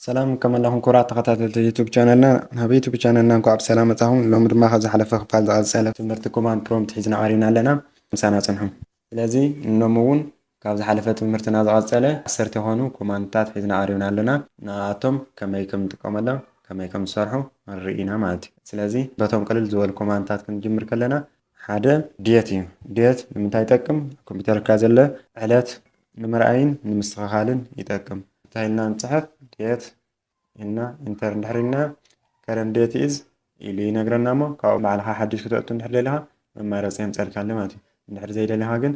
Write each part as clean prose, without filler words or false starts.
سلام كما لهم كرات تخطات اليوتيوب شانلنا هذا يوتيوب شانلنا نكو عب سلامة تاهم لو مدما خذ حلفة خفال زعل سالة تمرت كمان برومت حيزنا عارينا لنا مسانا سنهم لذي النمون كابز حلفة تمرتنا زعل سالة سرت هونو كومانتات حيزنا عارينا لنا ناتم كما يكم تقوم الله كما يكم صرحو الرئينا مالتي سلازي باتهم قليل زوال كومانتات كنجمر كلنا حدا ديتي ديت من تايتكم كمبيوتر كازله علات نمرأين نمستخالن يتكم تايلنا نصحف ديت إننا إنتر نحرنا كرن ديت إز اللي نقرنا مو كاو معلها حدش كتبت نحل لها مما رسيم سأل كلماتي نحر زي لها جن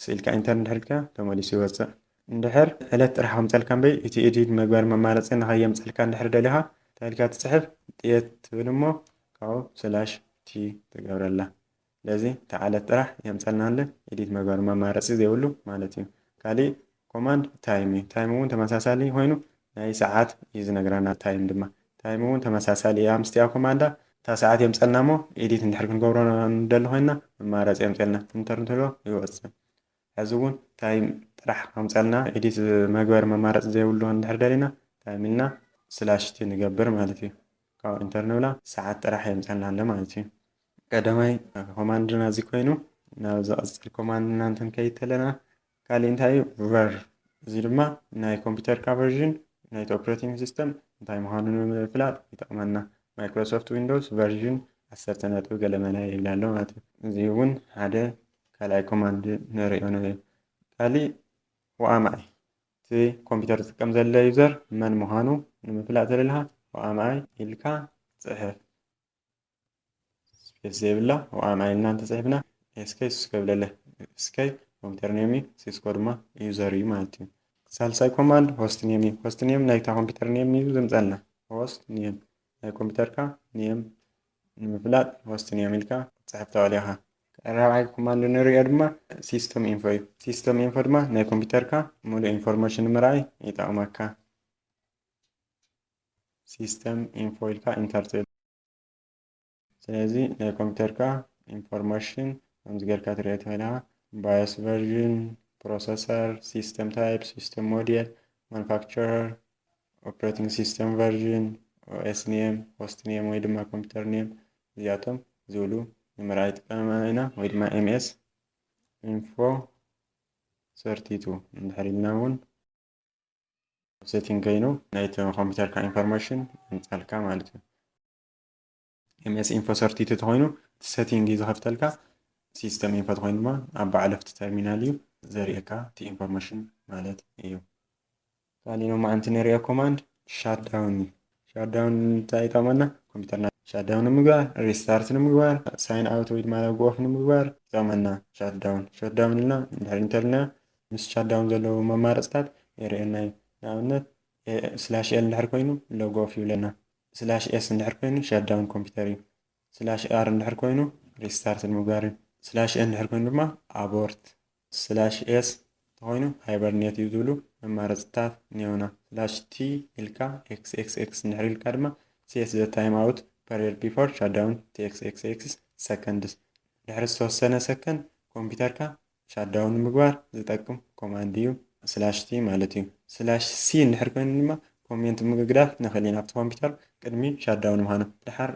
سألك إنتر نحرك ثم اللي سوى ندحر علت راح مسأل كان بي إتي إديد مقبر مما رسينا هاي مسأل كان نحر لها تالك تصحف ديت بنمو كاو سلاش تي تقبر الله لذي تعالت راح يمسألنا له إديد مقبر مما رسي زي ولو مالتي كالي كوماند تايمي تمساسالي هوينو ناي ساعات يزنقرنا تايم دما تايمون تمساسالي أمستيا كوماندا تا ساعات يمسألنا مو إديت نحرك نقبرنا ندل هوينا مما رسي يمسألنا انترنتلو يوصل هزون تايم راح يمسألنا إديت مقبر مما رسي زي ولو نحر دالينا تايمنا سلاش تي نقبر مالتي كاو انترنولا ساعات راح يمسألنا لمالتي قدماي كوماندنا زي كوينو ناوزا أصل كوماند نانتن كيتلنا قال انتهي فر زي لما ناي كمبيوتر كفرجن ناي اوبريتنج سيستم انتهي مهانون فلات يتأمنا مايكروسوفت ويندوز فيرجن 10 ناتو قلمنا يبلالو ماتو زيون هذا كالاي كوماند نريونه قالي وامعي تي كمبيوتر تقم زل يوزر من مهانو نمفلات لها وامعي يلكا صحف سبيس زي بلا وامعي لنا انت صحفنا اسكي سكبل له اسكي كمبيوتر نيمي سيسكو دما يوزر مالتي سالساي كوماند هوست نيم نايتا كمبيوتر نيم يوز زمزلنا هوست نيم ناي كمبيوتر كا نيم نمفلات هوست نيم لكا صحفت عليها رابع كوماند نري ادما سيستم انفو دما ناي كمبيوتر كا مول انفورميشن مراي يتعمكا سيستم انفو لكا انترتيل سلازي ناي كمبيوتر كا انفورميشن امزغر كاتريت هنا BIOS version, processor, system type, system model, manufacturer, operating system version, OS name, host name ወይ ድማ computer name እዚኣቶም ዝብሉ ንምርኣይ ይጠቅመና ኢና ወይ ድማ MS info 32 እንድሕር ኢልና እውን ሴቲንግ ኮይኑ ናይቲ ኮምፒውተርካ ኢንፎርሜሽን ይምፀልካ ማለት እዩ MS info 32 ተኮይኑ ሴቲንግ እዩ ዝኸፍተልካ ሲስተም ኢንፎ ተኮይኑ ድማ ኣብ ባዕለፍቲ ተርሚናል እዩ ዘርእየካ እቲ ኢንፎርሜሽን ማለት እዩ ካሊእ ማዓንቲ ነሪኦ ኮማንድ ሻትዳውን ሻትዳውን እንታይ ይጠቅመና ኮምፒውተርና ሻትዳውን ንምግባር ሪስታርት ንምግባር ሳይን ኣውት ወይ ድማ ሎግ ኦፍ ንምግባር ይጠቅመና ሻትዳውን ኢልና እንድሕር እንተልና ምስ ሻትዳውን ዘለዉ መማረፅታት የርእየና እዩ ንኣብነት ስላሽ ኤል እንድሕር ኮይኑ ሎግ ኦፍ ይብለና ስላሽ ኤስ እንድሕር ኮይኑ ሻትዳውን ኮምፒውተር እዩ ስላሽ ኣር እንድሕር ኮይኑ ሪስታርት ንምግባር እዩ ስላሽ ኤን እንድሕር ኮይኑ ድማ ኣቦርት ስላሽ ኤስ ተኮይኑ ሃይበርኔት እዩ ዝብሉ መማረፅታት እኒአውና ስላሽ ቲ ኢልካ ኤክስ ኤክስ ኤክስ እንድሕር ኢልካ ድማ ሴት ዘ ታይም ኣውት ፐሪድ ቢፎር ሻትዳውን ቲ ኤክስ ኤክስ ኤክስ ሰከንድስ ድሕሪ ዝተወሰነ ሰከንድ ኮምፒውተርካ ሻትዳውን ንምግባር ዝጠቅም ኮማንድ እዩ ስላሽ ቲ ማለት እዩ ስላሽ ሲ እንድሕር ኮይኑ ድማ ኮሜንት ምግግዳፍ ንኽእል ኢና ኣብቲ ኮምፒውተር ቅድሚ ሻትዳውን ምዃኑ ድሓር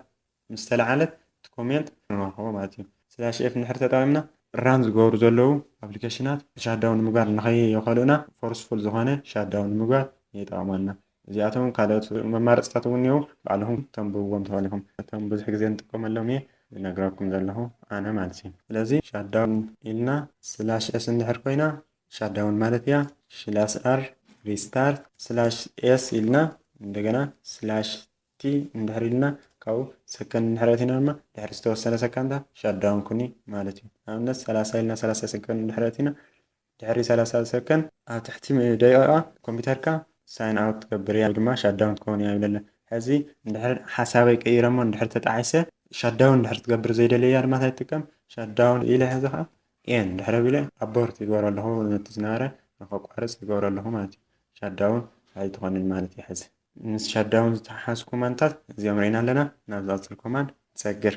ምስ ተለዓለት እቲ ኮሜንት ንረኽቦ ማለት እዩ ስላሽ ኤፍ እንድሕር ተጠቒምና ራን ዝገብሩ ዘለዉ ኣፕሊኬሽናት ሻትዳውን ንምግባር ንኸይኽእሉና ፎርስፉል ዝኾነ ሻትዳውን ንምግባር ይጠቕመና እዚኣቶም ካልኦት መማረፅታት እውን እኒአው ባዕልኹም ተንብብዎም ተኽእልኩም እቶም ብዙሕ ግዜ ንጥቀመሎም እየ ዝነግረኩም ዘለኹ ኣነ ማለት እዩ ስለዚ ሻትዳውን ኢልና ስላሽ ኤስ እንድሕር ኮይና ሻትዳውን ማለት እያ ስላሽ ኣር ሪስታርት ስላሽ ኤስ ኢልና እንደገና ስላሽ ቲ እንድሕር ኢልና ካብኡ ሰከንድ እንድሕር ኣቲና ድማ ድሕሪ ዝተወሰነ ሰከንዳ ሻትዳውን ኩኒ ማለት እዩ ንኣብነት 30 ኢልና 30 ሰከንድ እንድሕር ኣቲና ድሕሪ 30 ሰከንድ ኣብ ትሕቲ ደቂቓ ኮምፒውተርካ ሳይን ኣውት ትገብር እያ ድማ ሻትዳውን ትከውን እያ ይብለና ሕዚ እንድሕር ሓሳበይ ቀይረ እሞ እንድሕር ተጣዓሰ ሻትዳውን እንድሕር ትገብር ዘይደለያ ድማ እንታይ ትጥቀም ሻትዳውን ኢለ ሕዚ ከዓ ኤን እንድሕር ኣቢለ ኣቦርት ይገብሮ ኣለኹ ነቲ ዝነበረ ንኸቋርፅ ይገብሮ ኣለኹ ማለት እዩ ሻትዳውን ኣይትኾንን ማለት እዩ ሕዚ ምስ ሻትዳውን ዝተሓሓዙ ኮማንድታት እዚኦም ርኢና ኣለና ናብ ዝቐፅል ኮማንድ ንሰግር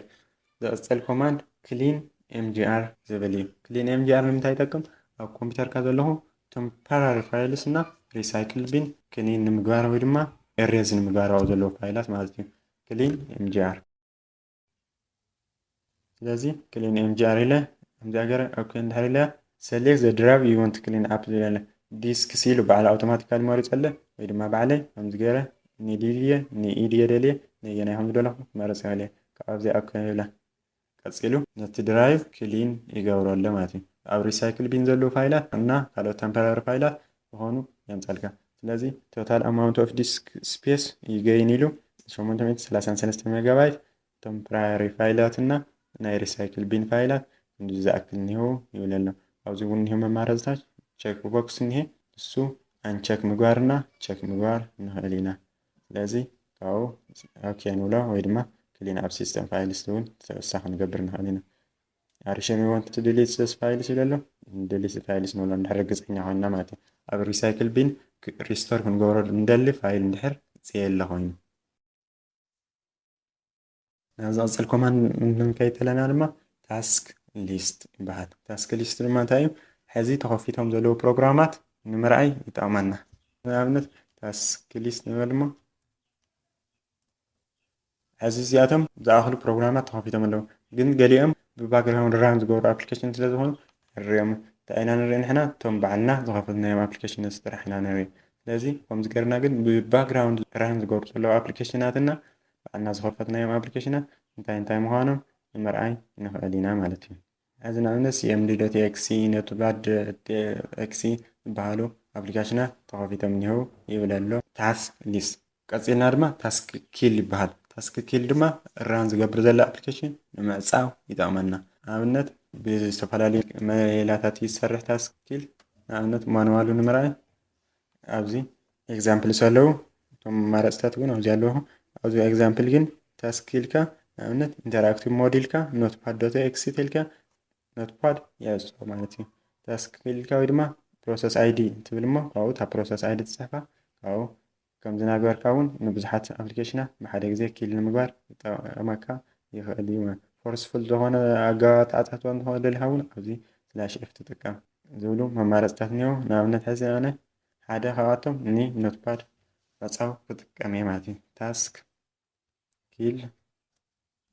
ዝቐፅል ኮማንድ ክሊን ኤምጂኣር ዝብል እዩ ክሊን ኤምጂኣር ንምንታይ ይጠቅም ኣብ ኮምፒውተርካ ዘለኹ ቴምፖራሪ ፋይልስ እና ሪሳይክል ቢን ክሊን ንምግባር ወይ ድማ ኤሬዝ ንምግባር ኣብኡ ዘለዉ ፋይላት ማለት እዩ ክሊን ኤምጂአር ስለዚ ክሊን ኤምጂአር ኢለ ከምዚ ገረ ኦኬ እንድሕር ኢለ ሰሌክት ዘ ድራይቭ ዩ ዋንት ክሊን ኣፕ ዝብለ ዲስክ ሲሉ ባዕሉ ኣውቶማቲካሊ መሪፁ ኣለ ወይ ድማ ባዕለይ ከምዚ ገይረ ንዲድየ ንኢድየ ደልየ ነየናይ ከም ዝደለኹ መረፅ ይኽእል እየ ካብዚ ኦኬ ይብለ ቀፂሉ ነቲ ድራይቭ ክሊን ይገብሮ ኣሎ ማለት እዩ ኣብ ሪሳይክል ቢን ዘለዉ ፋይላት እና ካልኦት ተምፐራሪ ፋይላት ዝኾኑ የምፀልካ ስለዚ ቶታል ኣማውንት ኦፍ ዲስክ ስፔስ ይገይን ኢሉ 833 ሜጋባይት ተምፐራሪ ፋይላት እና ናይ ሪሳይክል ቢን ፋይላት ክንዲ ዝኣክል እኒሄው ይብል ኣሎ ኣብዚ እውን እኒሄው መማረፅታት ቼክ ቦክስ እኒሄ እሱ አንቸክ ምግባርና ቼክ ምግባር ንኽእል ኢና ስለዚ ካብኡ ኦኬ ንብሎ ወይ ድማ ክሊን ኣብ ሲስተም ፋይልስ እውን ተወሳኺ ንገብር ንኽእል ኢና ኣርሽም ይወንት ቱ ዲሊት ዚስ ፋይልስ ይብለ ኣሎ ዲሊት ፋይልስ ንብሎ እንድሕር ርግፀኛ ኮይንና ማለት እዩ ኣብ ሪሳይክል ቢን ሪስቶር ክንገብሮ እንደሊ ፋይል እንድሕር ዘየለ ኮይኑ ናብዚ ዝቐፅል ኮማንድ ክንከይድ ከለና ድማ ታስክ ሊስት ይበሃል ታስክ ሊስት ድማ እንታይ እዩ ሕዚ ተኸፊቶም ዘለዉ ፕሮግራማት ንምርኣይ ይጠቕመና ንኣብነት ታስክ ሊስት ንበል እሞ ሕዚ እዚኣቶም ዝኣኽሉ ፕሮግራማት ተኸፊቶም ኣለዉ ግን ገሊኦም ብባክግራውንድ ራን ዝገብሩ ኣፕሊኬሽን ስለ ዝኾኑ ንሪኦም እንታይ ኢና ንርኢ ንሕና እቶም ባዕልና ዝኸፈትናዮም ኣፕሊኬሽናት ጥራሕ ኢና ንርኢ ስለዚ ከምዚ ገርና ግን ብባክግራውንድ ራን ዝገብሩ ዘለዉ ኣፕሊኬሽናትና ባዕልና ዝኸፈትናዮም ኣፕሊኬሽናት እንታይ ምዃኖም ንምርኣይ ንኽእል ኢና ማለት እዩ ሕዚ ንኣብነት cmd.exe ኖትፓድ ኤክሲ ዝበሃሉ ኣፕሊኬሽናት ተኸፊቶም እኒሄው ይብል ኣሎ ታስክ ሊስት ቀፂልና ድማ ታስክ ኪል ይበሃል ታስክ ኪል ድማ ራን ዝገብር ዘሎ ኣፕሊኬሽን ንምዕፃው ይጠቕመና ንኣብነት ብዝተፈላለዩ ሜላታት ይሰርሕ ታስክ ኪል ንኣብነት ማኑዋሉ ንምርኣይ ኣብዚ ኤግዛምፕልስ ኣለዉ እቶም መማረፅታት እውን ኣብዚ ኣለዉ ኣብዚ ኤግዛምፕል ግን ታስክ ኪልካ ንኣብነት ኢንተራክቲቭ ሞድ ኢልካ ኖትፓድ.ኤክሲ ኢልካ ኖትፓድ የዕፅኦ ማለት እዩ ታስክ ኪልካ ወይ ድማ ፕሮሰስ ኣይዲ ትብል እሞ ካብኡ እታ ፕሮሰስ ኣይዲ ትፅሕፋ ካብኡ ከም ዝናገበርካ እውን ንብዙሓት ኣፕሊኬሽናት ብሓደ ግዜ ኪል ንምግባር ይጠቕመካ ይኽእል እዩ ፎርስፉል ዝኾነ ኣገባባት ኣፃትዋ እንተኾነ ደሊኻ እውን ኣብዚ ስላሽ ኤፍ ትጥቀም ዝብሉ መማረፅታት እኒሄው ንኣብነት ሕዚ ኣነ ሓደ ካብኣቶም ኖትፓድ መፃው ክጥቀም እየ ማለት እዩ ታስክ ኪል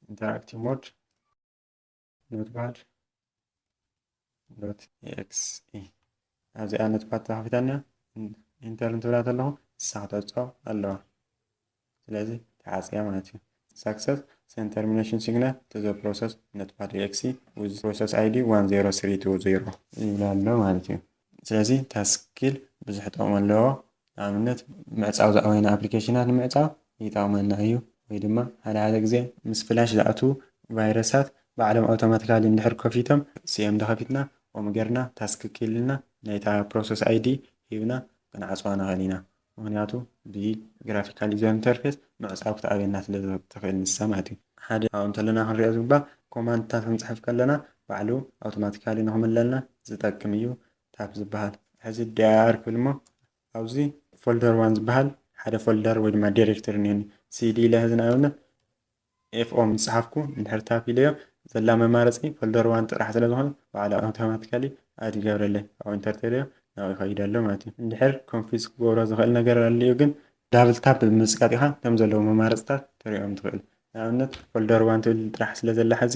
ኢንተራክቲቭ ሞድ ኖትፓድ ዶት ኤክስኢ ኣብዚኣ ኖትፓድ ተኸፊታና ኢንተር እንትብላ ከለኹ ንሳ ክተውፅኦ ኣለዋ ስለዚ ተዓፅያ ማለት እዩ ሳክሰስ ሴንድ ተርሚኔሽን ሲግናል ቱ ዘ ፕሮሰስ ኖትፓድ.ኤክሲ ዊዝ ፕሮሰስ ኣይዲ 10320 ይብላ ኣሎ ማለት እዩ ስለዚ ታስክ ኪል ብዙሕ ጥቕሚ ኣለዎ ንኣብነት ምዕፃው ዝኣወይና ኣፕሊኬሽናት ንምዕፃው ይጠቕመና እዩ ወይ ድማ ሓደ ግዜ ምስ ፍላሽ ዝኣትዉ ቫይረሳት ባዕሎም ኣውቶማቲካሊ እንድሕር ከፊቶም ሲኤም ተኸፊትና ከምኡ ጌርና ታስክ ኪልና ናይታ ፕሮሰስ ኣይዲ ሂብና ክንዓፅዋ ንኽእል ኢና ምክንያቱ ብግራፊካል ዩዘር ኢንተርፌስ ምዕፃው ክትኣብየና ስለ ትኽእል ንሳ ማለት እዩ ሓደ ኣብኡ እንተለና ክንሪኦ ዝግባእ ኮማንድታት ክንፅሕፍ ከለና ባዕሉ ኣውቶማቲካሊ ንክምለልና ዝጠቅም እዩ ታብ ዝበሃል ሕዚ ዲኣር ክብል እሞ ኣብዚ ፎልደር ዋን ዝበሃል ሓደ ፎልደር ወይ ድማ ዲሬክተሪ እኒሀኒ ሲዲ ኢለ ሕዚ ንኣብነት ኤፍኦም ዝፀሓፍኩ እንድሕር ታብ ኢለዮ ዘላ መማረፂ ፎልደር ዋን ጥራሕ ስለ ዝኾነ ባዕሉ ኣውቶማቲካሊ ኣድ ይገብረለይ ካብኡ ኢንተር ተልዮ ናብኡ ይኸይድ ኣሎ ማለት እዩ እንድሕር ኮንፊዝ ክገብሮ ዝኽእል ነገር ኣልዩ ግን ዳብል ታብ ብምስቃጥ ኢኻ እቶም ዘለዉ መማረፅታት ትሪኦም ትኽእል ንኣብነት ፎልደር ዋን ትብል ጥራሕ ስለ ዘላ ሕዚ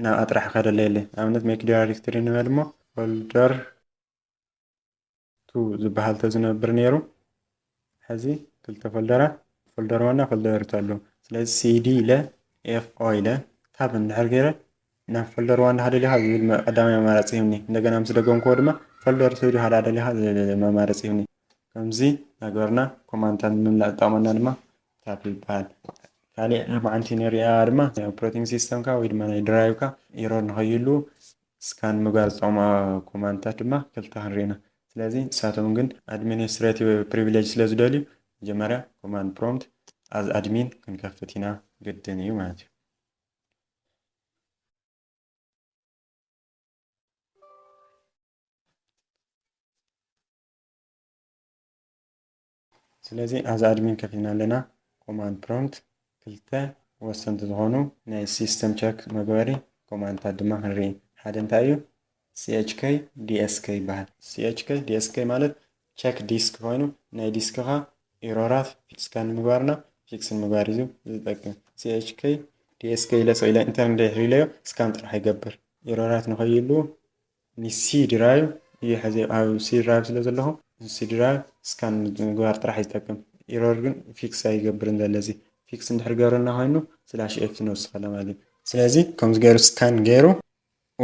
ናብኣ ጥራሕ ክኸደለ የለ ንኣብነት ሜክ ዳይሬክተሪ ንበል እሞ ፎልደር ቱ ዝበሃል ተዝነብር ነይሩ ሕዚ ክልተ ፎልደራት ፎልደር ዋና ፎልደር ቱ ኣለዉ ስለዚ ሲዲ ኢለ ኤፍኦ ኢለ ታብ እንድሕር ገይረ ናብ ፎልደር ዋን ሓደ ዲኻ ዝብል ቀዳማይ መማረፂ ይህብኒ እንደገና ምስ ደገምክዎ ድማ ፎልደር ቱ ዲኻ ሓደ ዲኻ ዝብል መማረፂ ይህብኒ ከምዚ ነገርና ኮማንድታት ንምምላእ ዝጠቕመና ድማ ታብ ይበሃል ካሊእ ማዓንቲ ንሪኣ ድማ ናይ ኦፕሬቲንግ ሲስተምካ ወይ ድማ ናይ ድራይቭካ ኢሮር ንኸይህሉ ስካን ምግባር ዝጠቕሙ ኮማንድታት ድማ ክልተ ክንሪኢና ስለዚ ንሳቶም ግን ኣድሚኒስትሬቲቭ ፕሪቪሌጅ ስለ ዝደልዩ መጀመርያ ኮማንድ ፕሮምፕት ኣዝ ኣድሚን ክንከፍት ኢና ግድን እዩ ማለት እዩ ስለዚ ኣዝ ኣድሚን ከፊልና ኣለና ኮማንድ ፕሮምፕት ክልተ ወሰንቲ ዝኾኑ ናይ ሲስተም ቸክ መግበሪ ኮማንድታት ድማ ክንርኢ ሓደ እንታይ እዩ chk dsk ይበሃል chk dsk ማለት ቸክ ዲስክ ኮይኑ ናይ ዲስክኻ ኤሮራት ስካን ምግባርና ፊክስ ምግባር እዩ ዝጠቅም CHK DSK ለሰ ኢለ ኢንተርኔት ሪሌዮ ስካን ጥራሕ ይገብር ኤሮራት ንኸይሉ ንሲ ድራይቭ እዩ ሕዚ ኣብ ሲ ድራይቭ ስለ ዘለኹ ሲ ድራይቭ ስካን ምግባር ጥራሕ ይጠቅም ኤሮር ግን ፊክስ ኣይገብርን ዘለዚ ፊክስ እንድሕር ገበረና ኮይኑ ስላሽ ኤፍ ንወስኸለ ማለት እዩ ስለዚ ከምዚ ገይሩ ስካን ገይሩ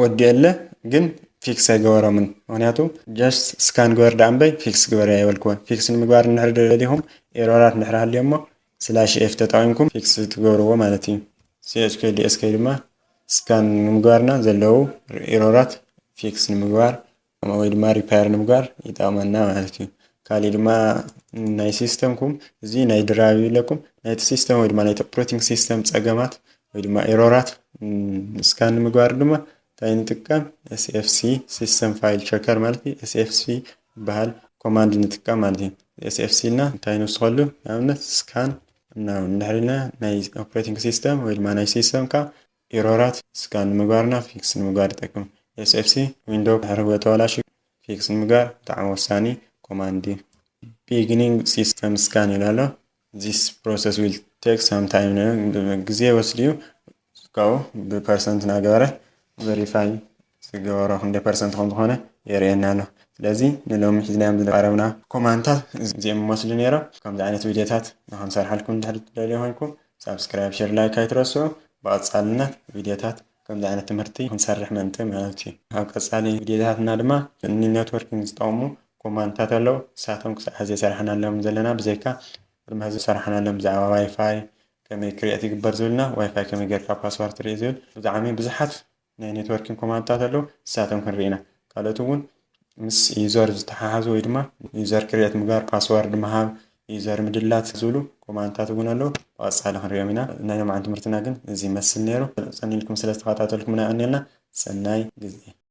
ወዲአለ ግን ፊክስ ኣይገበሮምን ምክንያቱ ጀስት ስካን ግበር ዳ እምበይ ፊክስ ግበር ኣይበልክዎን ፊክስ ንምግባር እንድሕር ደሊኹም ኤሮራት እንድሕር ሃልዮ እሞ ስላሽ ኤፍ ተጠቒምኩም ፊክስ ትገብርዎ ማለት እዩ CHK DSK ድማ ስካን ንምግባርና ዘለዉ ኤሮራት ፊክስ ንምግባር ወይ ድማ ሪፓየር ንምግባር ይጠቕመና ማለት እዩ ካሊእ ድማ ናይ ሲስተምኩም እዚ ናይ ድራይቭ ኢለኩም ናይቲ ሲስተም ወይ ድማ ናይቲ ኦፕሬቲንግ ሲስተም ፀገማት ወይ ድማ ኤሮራት ስካን ንምግባር ድማ እንታይ ንጥቀም SFC ሲስተም ፋይል ቸከር ማለት እዩ SFC ዝበሃል ኮማንድ ንጥቀም ማለት እዩ SFC እና እንታይ ንወስኸሉ ንኣብነት ስካን እንድሕር ኢልና ናይ ኦፕሬቲንግ ሲስተም ወይ ድማ ናይ ሲስተምካ ኤሮራት ስካን ንምግባርና ፊክስ ንምግባር ይጠቅም SFC ዊንዶ ድሕሪ ተበላሽዩ ፊክስ ንምግባር ብጣዕሚ ወሳኒ ኮማንድ እዩ beginning system scan ይብል ኣሎ this process will take some time ግዜ ወስድ እዩ ካብኡ ብፐርሰንት እናገበረ ቨሪፋይ ዝገበሮ ክንደይ ፐርሰንት ከም ዝኾነ የርእየና ኣሎ ስለዚ ንሎሚ ሒዝናዮም ዝቀረብና ኮማንታት እዚኦም ይመስሉ ነይሮም ከምዚ ዓይነት ቪድዮታት ንክንሰርሐልኩም እንድሕር ትደልዩ ኮይንኩም ሳብስክራይብ ሼር ላይክ ኣይትረስዑ ብቐፃልነት ቪድዮታት ከምዚ ዓይነት ትምህርቲ ክንሰርሕ ምእንቲ ማለት እዩ ኣብ ቀፃሊ ቪድዮታትና ድማ ኔትወርኪንግ ዝጠቕሙ ኮማንታት ኣለዉ ንሳቶም ክሳብ ሕዚ ሰራሕናሎም ዘለና ብዘይካ ቅድሚ ሕዚ ሰራሕናሎም ብዛዕባ ዋይፋይ ከመይ ክሪኤት ይግበር ዝብልና ዋይፋይ ከመይ ጌርካ ፓስዋርድ ትሪኢ ዝብል ብዛዕሚ ብዙሓት ናይ ኔትወርኪንግ ኮማንታት ኣለዉ ንሳቶም ክንርኢ ኢና ካልኦት እውን ምስ ዩዘር ዝተሓሓዙ ወይ ድማ ዩዘር ክሪኤት ምግባር ፓስዋርድ ምሃብ ዩዘር ምድላት ዝብሉ ኮማንታት እውን ኣለዉ ብቐፃሊ ክንሪኦም ኢና ናይ ሎምዓን ትምህርትና ግን እዚ ይመስል ነይሩ ፀኒኢልኩም ስለ ዝተኸታተልኩምና እኒአልና ሰናይ ግዜ